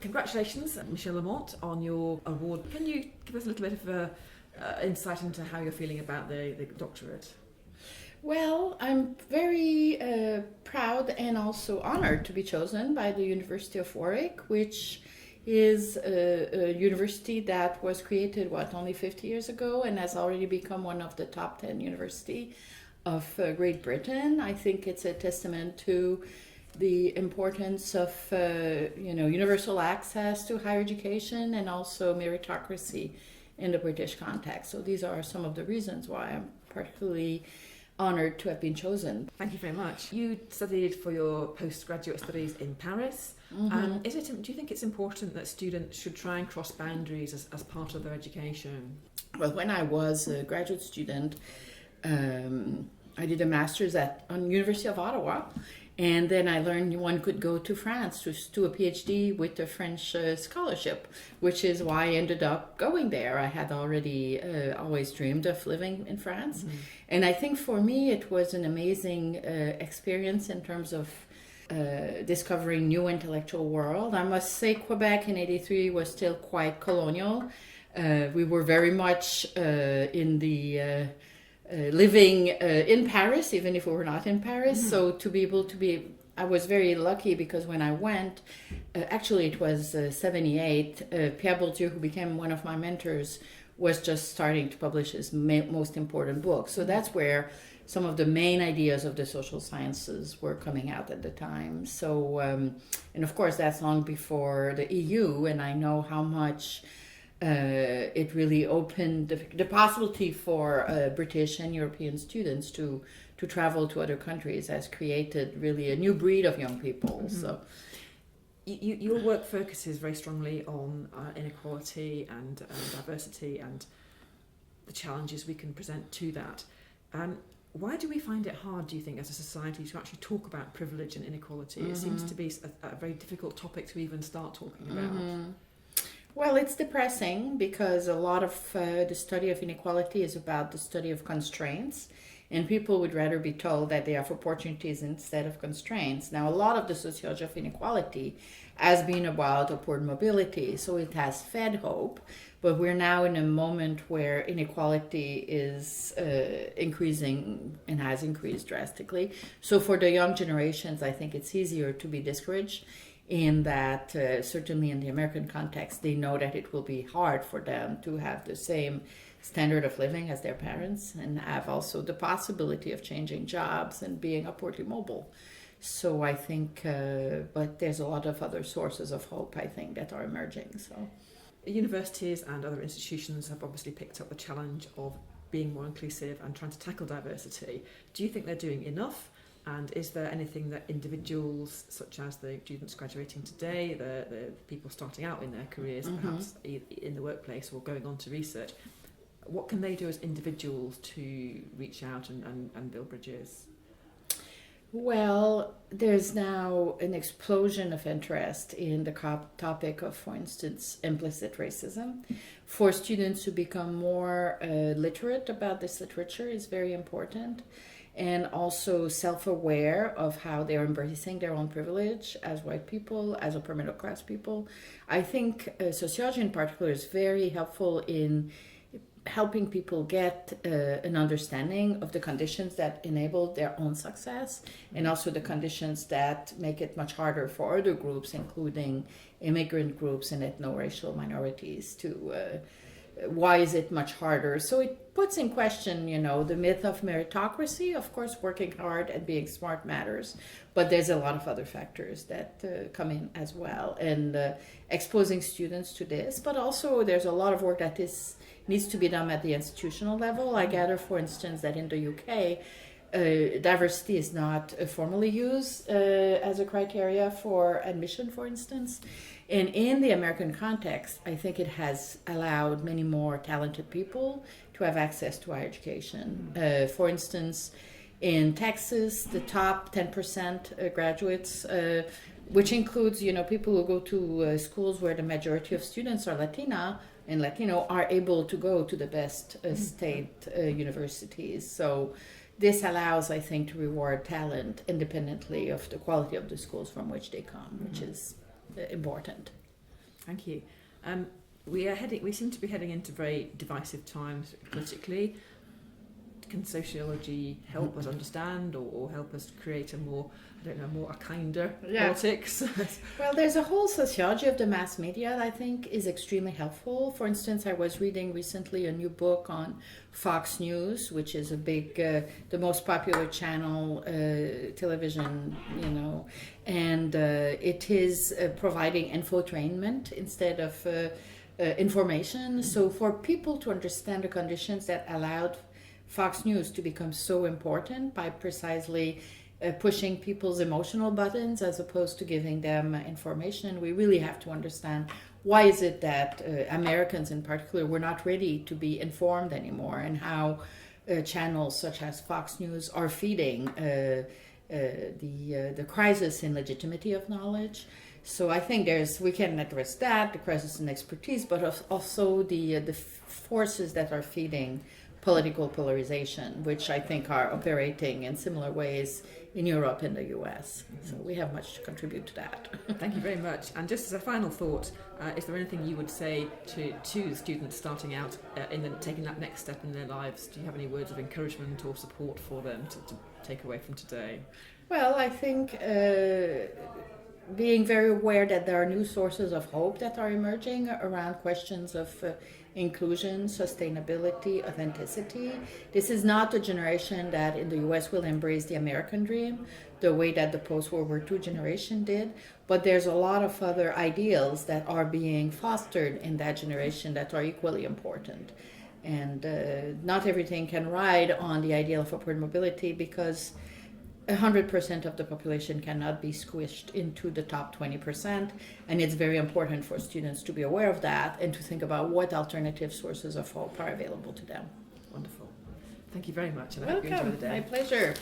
Congratulations, Michèle Lamont, on your award. Can you give us a little bit of insight into how you're feeling about the doctorate? Well, I'm very proud and also honored to be chosen by the University of Warwick, which is a university that was created, only 50 years ago and has already become one of the top 10 universities of Great Britain. I think it's a testament to the importance of universal access to higher education and also meritocracy in the British context. So these are some of the reasons why I'm particularly honored to have been chosen. Thank you very much. You studied for your postgraduate studies in Paris. Mm-hmm. Do you think it's important that students should try and cross boundaries as part of their education? Well, when I was a graduate student, I did a master's on University of Ottawa, and then I learned one could go to France to a PhD with a French scholarship, which is why I ended up going there. I had already always dreamed of living in France. Mm-hmm. And I think for me it was an amazing experience in terms of discovering new intellectual world. I must say Quebec in '83 was still quite colonial. We were very much in the... living in Paris, even if we were not in Paris. Mm-hmm. So to be able to I was very lucky because when I went, actually it was 78, Pierre Bourdieu, who became one of my mentors, was just starting to publish his most important book. So that's where some of the main ideas of the social sciences were coming out at the time. So, and of course that's long before the EU, and I know how much it really opened the possibility for British and European students to travel to other countries, has created really a new breed of young people. Mm-hmm. So, your work focuses very strongly on inequality and diversity and the challenges we can present to that. Why do we find it hard, do you think, as a society to actually talk about privilege and inequality? Mm-hmm. It seems to be a very difficult topic to even start talking about. Mm-hmm. Well, it's depressing because a lot of the study of inequality is about the study of constraints, and people would rather be told that they have opportunities instead of constraints. Now, a lot of the sociology of inequality has been about upward mobility, so it has fed hope, but we're now in a moment where inequality is increasing and has increased drastically. So for the young generations, I think it's easier to be discouraged in that, certainly in the American context, they know that it will be hard for them to have the same standard of living as their parents and have also the possibility of changing jobs and being upwardly mobile. So I think, but there's a lot of other sources of hope, I think, that are emerging. So universities and other institutions have obviously picked up the challenge of being more inclusive and trying to tackle diversity. Do you think they're doing enough? And is there anything that individuals, such as the students graduating today, the people starting out in their careers, mm-hmm. perhaps in the workplace or going on to research, what can they do as individuals to reach out and build bridges? Well, there's now an explosion of interest in the topic of, for instance, implicit racism. For students to become more literate about this literature is very important. And also self-aware of how they're embracing their own privilege as white people, as upper middle class people. I think sociology in particular is very helpful in helping people get an understanding of the conditions that enable their own success and also the conditions that make it much harder for other groups, including immigrant groups and ethno-racial minorities to why is it much harder? So it puts in question, the myth of meritocracy. Of course, working hard and being smart matters, but there's a lot of other factors that come in as well. And exposing students to this, but also there's a lot of work that needs to be done at the institutional level. I gather, for instance, that in the UK, diversity is not formally used as a criteria for admission, for instance. And in the American context, I think it has allowed many more talented people to have access to higher education. For instance, in Texas, the top 10% graduates, which includes, people who go to schools where the majority of students are Latina and Latino, are able to go to the best state universities. So this allows, I think, to reward talent independently of the quality of the schools from which they come, which is important. Thank you. We seem to be heading into very divisive times politically. Can sociology help us understand or help us create a kinder politics? Well, there's a whole sociology of the mass media that I think is extremely helpful. For instance, I was reading recently a new book on Fox News, which is the most popular channel, television, and it is providing infotainment instead of information. So for people to understand the conditions that allowed Fox News to become so important by precisely pushing people's emotional buttons as opposed to giving them information, we really have to understand why is it that Americans in particular were not ready to be informed anymore, and how channels such as Fox News are feeding the crisis in legitimacy of knowledge. So I think we can address that, the crisis in expertise, but also the forces that are feeding political polarization, which I think are operating in similar ways in Europe and the US. So we have much to contribute to that. Thank you very much. And just as a final thought, is there anything you would say to the students starting out taking that next step in their lives? Do you have any words of encouragement or support for them to take away from today? Well, I think being very aware that there are new sources of hope that are emerging around questions of inclusion, sustainability, authenticity. This is not a generation that in the US will embrace the American dream the way that the post-World War II generation did, but there's a lot of other ideals that are being fostered in that generation that are equally important. And not everything can ride on the ideal of upward mobility, because 100% of the population cannot be squished into the top 20%, and it's very important for students to be aware of that and to think about what alternative sources of hope are available to them. Wonderful. Thank you very much, and I Welcome. hope you enjoy the day. My pleasure.